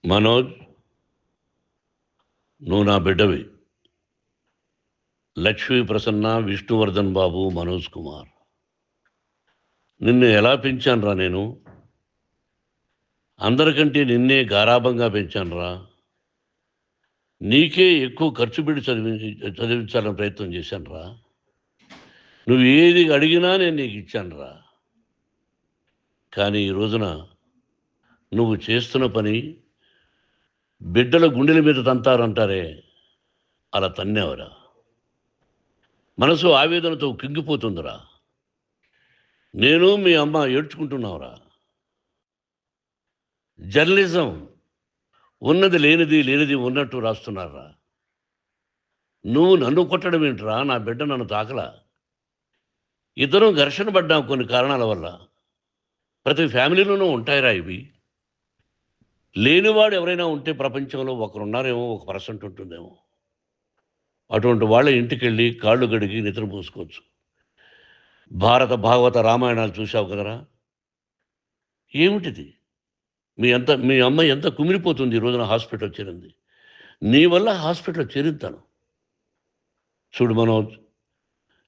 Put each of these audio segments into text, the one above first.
మనోజ్, నువ్వు నా బిడ్డవి. లక్ష్మీ ప్రసన్న, విష్ణువర్ధన్ బాబు, మనోజ్ కుమార్. నిన్ను ఎలా పెంచానురా నేను? అందరికంటే నిన్నే గారాభంగా పెంచానురా. నీకే ఎక్కువ ఖర్చు పెట్టి చదివించాలని ప్రయత్నం చేశానురా. నువ్వు ఏది అడిగినా నేను నీకు ఇచ్చానురా. కానీ ఈ రోజున నువ్వు చేస్తున్న పని బిడ్డల గుండెల మీద తంతారంటారే, అలా తన్నేవరా. మనసు ఆవేదనతో కింగిపోతుందిరా. నేను మీ అమ్మ ఏడ్చుకుంటున్నావురా. జర్నలిజం ఉన్నది లేనిది, లేనిది ఉన్నట్టు రాస్తున్నారా. నువ్వు నన్ను కొట్టడం ఏంట్రా? నా బిడ్డ నన్ను తాకలా. ఇద్దరం ఘర్షణ పడ్డాం కొన్ని కారణాల వల్ల. ప్రతి ఫ్యామిలీలోనూ ఉంటాయిరా ఇవి. లేనివాడు ఎవరైనా ఉంటే ప్రపంచంలో ఒకరున్నారేమో, 1% ఉంటుందేమో. అటువంటి వాళ్ళ ఇంటికి వెళ్ళి కాళ్ళు గడిగి నిద్ర పూసుకోవచ్చు. భారత భాగవత రామాయణాలు చూసావు కదరా. ఏమిటిది? మీ అమ్మ ఎంత కుమిలిపోతుంది ఈ రోజున హాస్పిటల్ చేరింది. నీ వల్ల హాస్పిటల్ చేరుతాను. చూడు మనోజ్,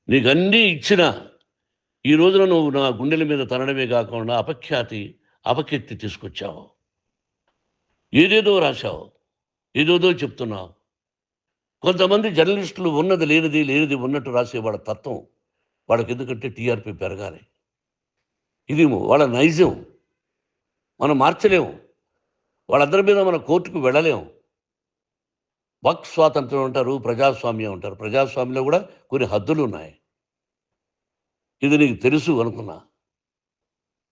నీకు అన్నీ ఇచ్చిన ఈ రోజున నువ్వు నా గుండెల మీద తనడమే కాకుండా అపకీర్తి తీసుకొచ్చావు. ఏదేదో రాశావు, ఏదేదో చెప్తున్నావు. కొంతమంది జర్నలిస్టులు ఉన్నది లేనిది, లేనిది ఉన్నట్టు రాసే వాళ్ళ తత్వం వాళ్ళకి ఎందుకంటే టీఆర్పీ పెరగాలి. ఇది వాళ్ళ నైజం. మనం మార్చలేము. వాళ్ళందరి మీద మన కోర్టుకు వెళ్ళలేము. వాక్ స్వాతంత్రం అంటారు, ప్రజాస్వామ్యం అంటారు. ప్రజాస్వామ్యంలో కూడా కొన్ని హద్దులు ఉన్నాయి. ఇది నీకు తెలుసు అనుకున్నా.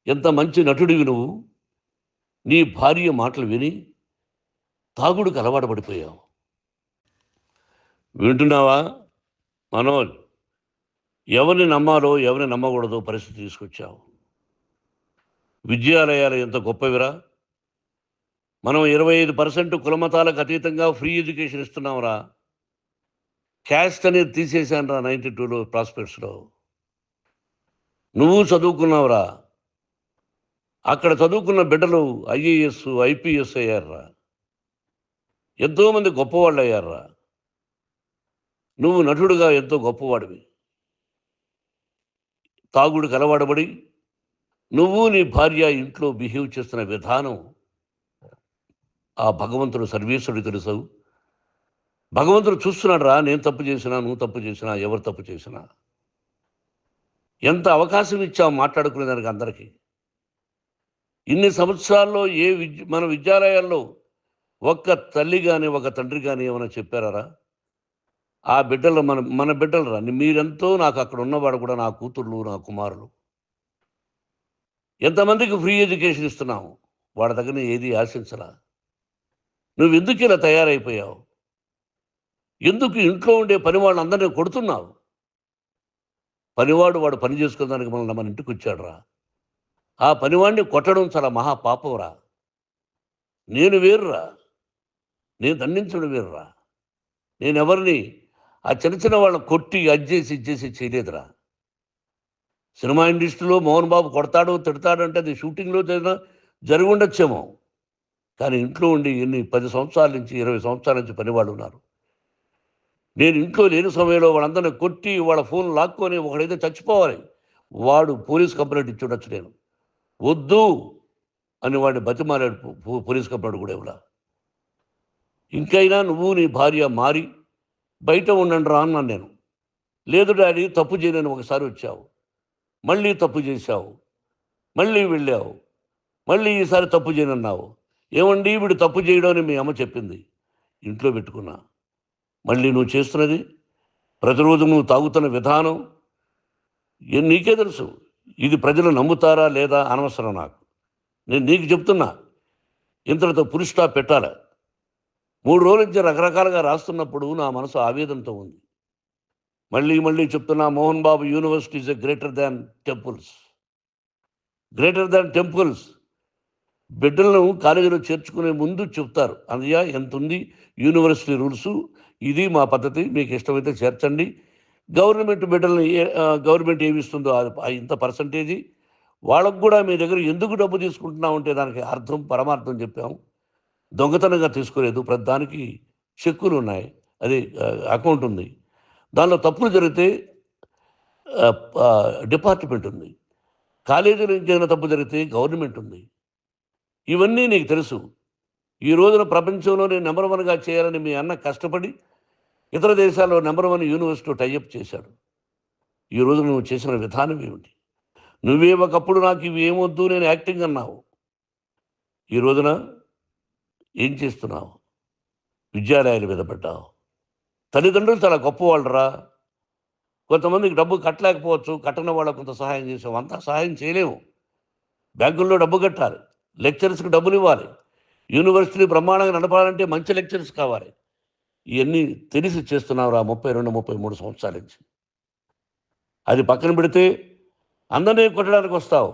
ఎంత మంచి నటుడివి నువ్వు. నీ భార్య మాటలు విని తాగుడుకు అలవాటు పడిపోయావు. వింటున్నావా మనోజ్? ఎవరిని నమ్మాలో ఎవరిని నమ్మకూడదో పరిస్థితి తీసుకొచ్చావు. విద్యాలయాలు ఎంత గొప్పవిరా. మనం 25% కులమతాలకు అతీతంగా ఫ్రీ ఎడ్యుకేషన్ ఇస్తున్నాంరా. క్యాస్ట్ అనేది తీసేశాను రా 92లో ప్రాస్పెక్ట్స్లో. నువ్వు చదువుకున్నావురా. అక్కడ చదువుకున్న బిడ్డలు ఐఏఎస్, ఐపీఎస్ అయ్యారా. ఎంతోమంది గొప్పవాళ్ళు అయ్యారా. నువ్వు నటుడుగా ఎంతో గొప్పవాడివి. తాగుడికి అలవాడబడి నువ్వు నీ భార్య ఇంట్లో బిహేవ్ చేస్తున్న విధానం ఆ భగవంతుడు సర్వేశ్వరుడు తెలుసు. భగవంతుడు చూస్తున్నాడు రా. నేను తప్పు చేసినా, నువ్వు తప్పు చేసినా, ఎవరు తప్పు చేసినా. ఎంత అవకాశం ఇచ్చావు మాట్లాడుకునేదానికి అందరికీ. ఇన్ని సంవత్సరాల్లో మన విద్యాలయాల్లో ఒక్క తల్లి కానీ ఒక తండ్రి కానీ ఏమైనా చెప్పారా? ఆ బిడ్డలు మన బిడ్డలు రా. మీరెంతో నాకు అక్కడ ఉన్నవాడు కూడా నా కూతుర్లు, నా కుమారులు. ఎంతమందికి ఫ్రీ ఎడ్యుకేషన్ ఇస్తున్నావు. వాడి దగ్గర ఏది ఆశించరా. నువ్వు ఎందుకు ఇలా తయారైపోయావు? ఎందుకు ఇంట్లో ఉండే పనివాళ్ళని అందరినీ కొడుతున్నావు? వాడు పని చేసుకోవడానికి మన ఇంటికి వచ్చాడు రా. ఆ పనివాడిని కొట్టడం చాలా మహాపాపంరా. నేను వేరురా. నేను దండించడం వేరురా. నేను ఎవరిని ఆ చిన్న వాళ్ళని కొట్టి ఇచ్చేసి చేయలేదురా. సినిమా ఇండస్ట్రీలో మోహన్ బాబు కొడతాడు, తిడతాడు అంటే అది షూటింగ్లో జరిగి ఉండొచ్చేమో. కానీ ఇంట్లో ఉండి 10 సంవత్సరాల నుంచి 20 సంవత్సరాల నుంచి పనివాళ్ళు ఉన్నారు. నేను ఇంట్లో లేని సమయంలో వాళ్ళందరినీ కొట్టి వాళ్ళ ఫోన్ లాక్కొని ఒకడైతే చచ్చిపోవాలి. వాడు పోలీస్ కంప్లైంట్ ఇచ్చి ఉండొచ్చు. నేను వద్దు అని వాడిని బతిమాలాడు. పోలీస్ కంప్లైంట్ కూడా ఇవ్వలా. ఇంకైనా నువ్వు నీ భార్య మారి బయట ఉండండి రా అన్నాను నేను. లేదు డాడీ, తప్పు చేయలేని ఒకసారి వచ్చావు, మళ్ళీ తప్పు చేశావు, మళ్ళీ వెళ్ళావు, మళ్ళీ ఈసారి తప్పు చేయనన్నావు. ఏమండి వీడు తప్పు చేయడం అని మీ అమ్మ చెప్పింది. ఇంట్లో పెట్టుకున్నా. మళ్ళీ నువ్వు చేస్తున్నది, ప్రతిరోజు నువ్వు తాగుతున్న విధానం నీకే తెలుసు. ఇది ప్రజలు నమ్ముతారా లేదా అనవసరం నాకు. నేను నీకు చెప్తున్నా, ఇంతటితో ఫుల్ స్టాప్ పెట్టాలి. 3 రోజుల నుంచి రకరకాలుగా రాస్తున్నప్పుడు నా మనసు ఆవేదనతో ఉంది. మళ్ళీ చెప్తున్నా, Mohan Babu university is greater than temples. Greater than temples. బిడ్డలను కాలేజీలో చేర్చుకునే ముందు చెప్తారు, అన్నయ్య ఎంత ఉంది యూనివర్సిటీ రూల్స్, ఇది మా పద్ధతి, మీకు ఇష్టమైతే చేర్చండి. గవర్నమెంట్ బిడ్డల్ని గవర్నమెంట్ ఏమిస్తుందో ఇంత%, వాళ్ళకు కూడా మీ దగ్గర ఎందుకు డబ్బు తీసుకుంటున్నావు అంటే దానికి అర్థం పరమార్థం చెప్పాము. దొంగతనంగా తీసుకోలేదు. ప్రతిదానికి చెక్కులు ఉన్నాయి. అది అకౌంట్ ఉంది. దానిలో తప్పులు జరిగితే డిపార్ట్మెంట్ ఉంది. కాలేజీలో ఇంకేదైనా తప్పు జరిగితే గవర్నమెంట్ ఉంది. ఇవన్నీ నీకు తెలుసు. ఈ రోజున ప్రపంచంలోనే నంబర్ 1గా చేయాలని మీ అన్న కష్టపడి ఇతర దేశాల్లో నంబర్ 1 యూనివర్సిటీ టైఅప్ చేశాడు. ఈ రోజు నువ్వు చేసిన విధానం ఏమిటి? నువ్వే ఒకప్పుడు నాకు ఇవి ఏమొద్దు నేను యాక్టింగ్ అన్నావు. ఈ రోజున ఏం చేస్తున్నావు? విద్యాలయాల మీద పడ్డావు. తల్లిదండ్రులు చాలా గొప్పవాళ్ళురా. కొంతమందికి డబ్బు కట్టలేకపోవచ్చు. కట్టని వాళ్ళకు కొంత సహాయం చేసావు. అంతా సహాయం చేయలేము. బ్యాంకుల్లో డబ్బు కట్టాలి. లెక్చరర్స్కి డబ్బులు ఇవ్వాలి. యూనివర్సిటీ బ్రహ్మాండంగా నడపాలంటే మంచి లెక్చరర్స్ కావాలి. ఇవన్నీ తెలిసి చేస్తున్నావురా 32, 33 సంవత్సరాల నుంచి. అది పక్కన పెడితే అందరినీ కొట్టడానికి వస్తావు.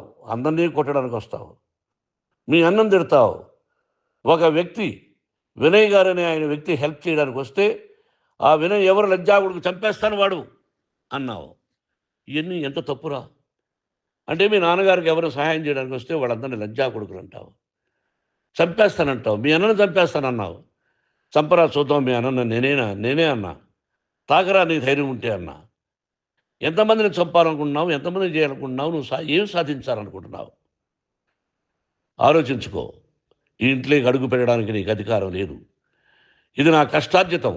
మీ అన్నం తిడతావు. ఒక వ్యక్తి వినయ్ గారనే ఆయన వ్యక్తి హెల్ప్ చేయడానికి వస్తే ఆ వినయ్ ఎవరు లజ్జాగుడికి చంపేస్తాను వాడు అన్నావు. ఇవన్నీ ఎంత తప్పురా? అంటే మీ నాన్నగారికి ఎవరు సహాయం చేయడానికి వస్తే వాళ్ళందరినీ లజ్జాగుడుకులు అంటావు. చంపేస్తానంటావు. మీ అన్నను చంపేస్తానన్నావు. చంపరా చూద్దాం మీ అన్న నేనే అన్నా. తాకరా నీ ధైర్యం ఉంటే అన్నా. ఎంతమందిని చంపాలనుకుంటున్నావు? ఎంతమందిని చేయాలనుకుంటున్నావు? నువ్వు ఏం సాధించాలనుకుంటున్నావు? ఆలోచించుకో. ఈ ఇంట్లోకి అడుగు పెట్టడానికి నీకు అధికారం లేదు. ఇది నా కష్టార్జితం.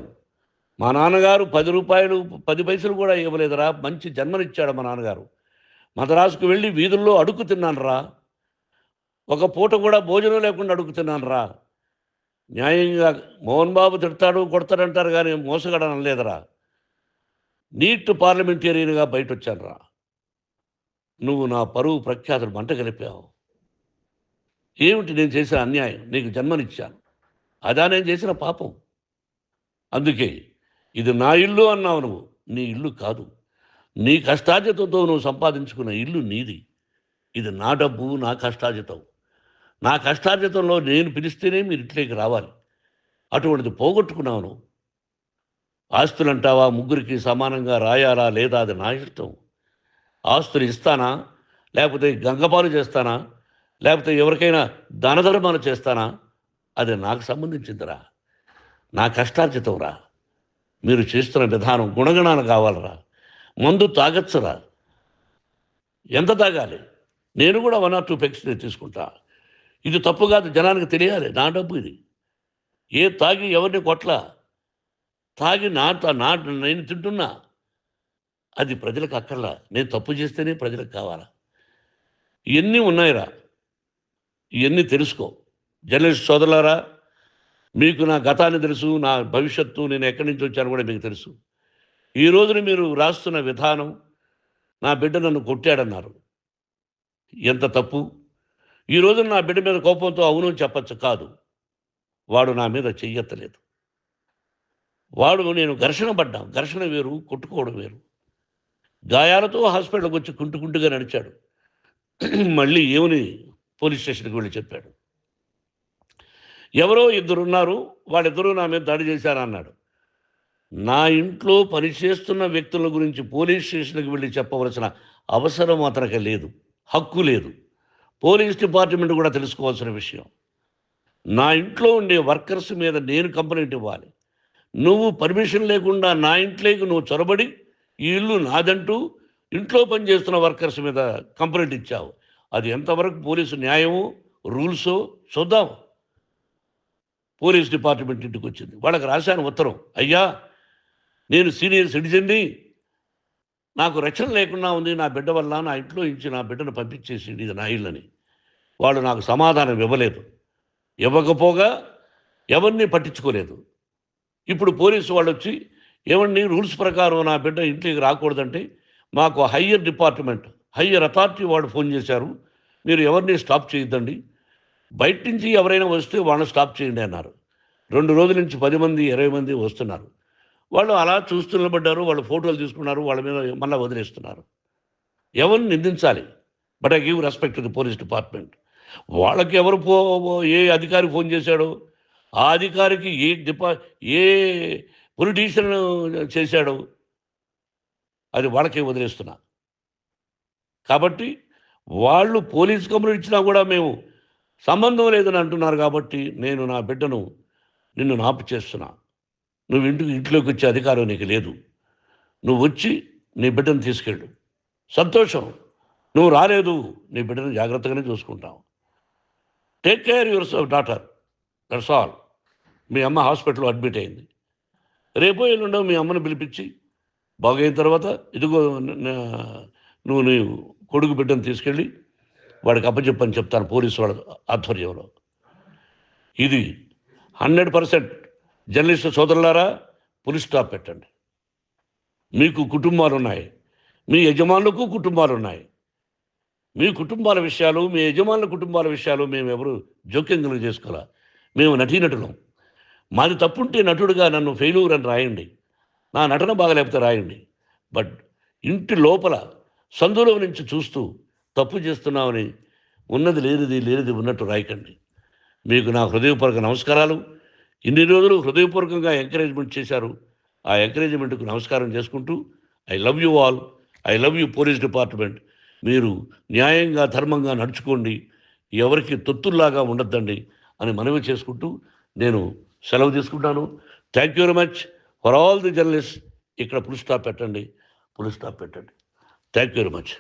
మా నాన్నగారు 10 రూపాయలు 10 పైసలు కూడా ఇవ్వలేదురా. మంచి జన్మనిచ్చాడు మా నాన్నగారు. మద్రాసుకు వెళ్ళి వీధుల్లో అడుగు తిన్నానురా. ఒక పూట కూడా భోజనం లేకుండా అడుగు తిన్నానురా. న్యాయంగా మోహన్ బాబు తిడతాడు కొడతాడంటారు కానీ మోసగాడని అనలేదురా. నీట్ పార్లమెంటేరియన్గా బయట వచ్చానురా. నువ్వు నా పరువు ప్రఖ్యాతులు మంట కలిపావు. ఏమిటి నేను చేసిన అన్యాయం? నీకు జన్మనిచ్చాను. అదా నేను చేసిన పాపం. అందుకే ఇది నా ఇల్లు అన్నావు నువ్వు. నీ ఇల్లు కాదు. నీ కష్టార్జితంతో నువ్వు సంపాదించుకున్న ఇల్లు నీది. ఇది నా డబ్బు, నా కష్టార్జితం. నా కష్టార్జితంలో నేను పిలిస్తేనే మీరు ఇంట్లోకి రావాలి. అటువంటిది పోగొట్టుకున్నావు నువ్వు. ఆస్తులు అంటావా? ముగ్గురికి సమానంగా రాయాలా లేదా అది నా ఇష్టం. ఆస్తులు ఇస్తానా, లేకపోతే గంగపాలు చేస్తానా, లేకపోతే ఎవరికైనా దానధర్మాలు చేస్తానా, అది నాకు సంబంధించిందిరా. నా కష్టార్జితం రా. మీరు చేస్తున్న విధానం గుణగణాలు కావాలరా. మందు తాగచ్చురా. ఎంత తాగాలి? నేను కూడా 1 or 2 పెగ్స్ తీసుకుంటా. ఇది తప్పు కాదు, జనానికి తెలియాలి. నా డబ్బు ఇది. తాగి ఎవరిని కొట్లా. తాగి నేను తింటున్నా. అది ప్రజలకు అక్కర్లా. నేను తప్పు చేస్తేనే ప్రజలకు కావాలా. ఇవన్నీ ఉన్నాయిరా. ఇవన్నీ తెలుసుకో. జర్నలిస్ట్ సోదరులారా, మీకు నా గతాన్ని తెలుసు, నా భవిష్యత్తు, నేను ఎక్కడి నుంచి వచ్చాను కూడా మీకు తెలుసు. ఈ రోజున మీరు రాస్తున్న విధానం, నా బిడ్డ నన్ను కొట్టాడన్నారు. ఎంత తప్పు. ఈ రోజున నా బిడ్డ మీద కోపంతో అవును చెప్పచ్చు. కాదు, వాడు నా మీద చెయ్యెత్తలేదు. నేను ఘర్షణ పడ్డాం. ఘర్షణ వేరు, కొట్టుకోవడం వేరు. గాయాలతో హాస్పిటల్కి వచ్చి కుంటుకుంటుగా నడిచాడు. మళ్ళీ ఏమని పోలీస్ స్టేషన్కి వెళ్ళి చెప్పాడు. ఎవరో 2 ఉన్నారు, వాళ్ళిద్దరూ నా మీద దాడి చేశారన్నాడు. నా ఇంట్లో పనిచేస్తున్న వ్యక్తుల గురించి పోలీస్ స్టేషన్కి వెళ్ళి చెప్పవలసిన అవసరం అతనికి లేదు, హక్కు లేదు. పోలీస్ డిపార్ట్మెంట్ కూడా తెలుసుకోవాల్సిన విషయం. నా ఇంట్లో ఉండే వర్కర్స్ మీద నేను కంప్లైంట్ ఇవ్వాలి. నువ్వు పర్మిషన్ లేకుండా నా ఇంట్లోకి నువ్వు చొరబడి ఈ ఇల్లు నాదంటూ ఇంట్లో పనిచేస్తున్న వర్కర్స్ మీద కంప్లైంట్ ఇచ్చావు. అది ఎంతవరకు పోలీసు న్యాయమో రూల్సో చూద్దాం. పోలీస్ డిపార్ట్మెంట్ ఇంటికి వచ్చింది. వాళ్ళకి రాశాను ఉత్తరం. అయ్యా, నేను సీనియర్ సిటిజన్ని, నాకు రక్షణ లేకుండా ఉంది. నా బిడ్డ వల్ల నా ఇంట్లో నుంచి నా బిడ్డను పంపించేసి ఇది నా ఇల్లని. వాళ్ళు నాకు సమాధానం ఇవ్వలేదు. ఇవ్వకపోగా ఎవరిని పట్టించుకోలేదు. ఇప్పుడు పోలీసు వాళ్ళు వచ్చి ఏమండి రూల్స్ ప్రకారం నా బిడ్డ ఇంట్లోకి రాకూడదంటే మాకు హయ్యర్ అథారిటీ వాళ్ళు ఫోన్ చేశారు. మీరు ఎవరిని స్టాప్ చేయొద్దండి, బయట నుంచి ఎవరైనా వస్తే వాళ్ళని స్టాప్ చేయండి అన్నారు. 2 రోజుల నుంచి 10 మంది 20 మంది వస్తున్నారు. వాళ్ళు అలా చూస్తూ నిలబడ్డారు. వాళ్ళు ఫోటోలు తీసుకున్నారు. వాళ్ళ మీద మళ్ళీ వదిలేస్తున్నారు. ఎవరిని నిందించాలి? But I give respect to the police department. వాళ్ళకి ఎవరు ఏ అధికారి ఫోన్ చేశాడో, ఆ అధికారికి ఏ పొలిటీషియన్ చేశాడో అది వాళ్ళకే వదిలేస్తున్నా. కాబట్టి వాళ్ళు పోలీస్ కంప్లైంట్ ఇచ్చినా కూడా మేము సంబంధం లేదని అంటున్నారు కాబట్టి నేను నా బిడ్డను నిన్ను నాపు చేస్తున్నా. నువ్వు ఇంట్లోకి వచ్చే అధికారం నీకు లేదు. నువ్వు వచ్చి నీ బిడ్డను తీసుకెళ్ళు. సంతోషం. నువ్వు రాలేదు, నీ బిడ్డను జాగ్రత్తగానే చూసుకుంటావు. Take care your daughter, that's all. మీ అమ్మ హాస్పిటల్లో అడ్మిట్ అయింది. రేపో ఎల్లుండో మీ అమ్మను పిలిపించి బాగైన తర్వాత ఇదిగో నువ్వు నీ కొడుకు బిడ్డను తీసుకెళ్ళి వాడికి అప్పచెప్పని చెప్తాను పోలీసు వాళ్ళ ఆధ్వర్యంలో. ఇది 100% జర్నలిస్టు సోదరులారా, పులి స్టాప్ పెట్టండి. మీకు కుటుంబాలు ఉన్నాయి, మీ యజమానులకు కుటుంబాలు ఉన్నాయి. మీ కుటుంబాల విషయాలు, మీ యజమానుల కుటుంబాల విషయాలు మేము ఎవరు జోక్యం కలుగు చేసుకోవాలా. మేము నటీనటులం. మాది తప్పుంటే నటుడుగా నన్ను ఫెయిల్యూర్ అని రాయండి, నా నటన బాగలేకపోతే రాయండి. బట్ ఇంటి లోపల సందులో నుంచి చూస్తూ తప్పు చేస్తున్నామని ఉన్నది లేనిది ఉన్నట్టు రాయకండి. మీకు నా హృదయపూర్వక నమస్కారాలు. ఇన్ని రోజులు హృదయపూర్వకంగా ఎంకరేజ్మెంట్ చేశారు. ఆ ఎంకరేజ్మెంట్కు నమస్కారం చేసుకుంటూ I love you all. I love you police department. మీరు న్యాయంగా ధర్మంగా నడుచుకోండి, ఎవరికి తొత్తుల్లాగా ఉండొద్దండి అని మనవి చేసుకుంటూ నేను సెలవు తీసుకుంటాను. Thank you very much for all the journalist. ఇక్కడ పులి స్టాప్ పెట్టండి. Thank you very much.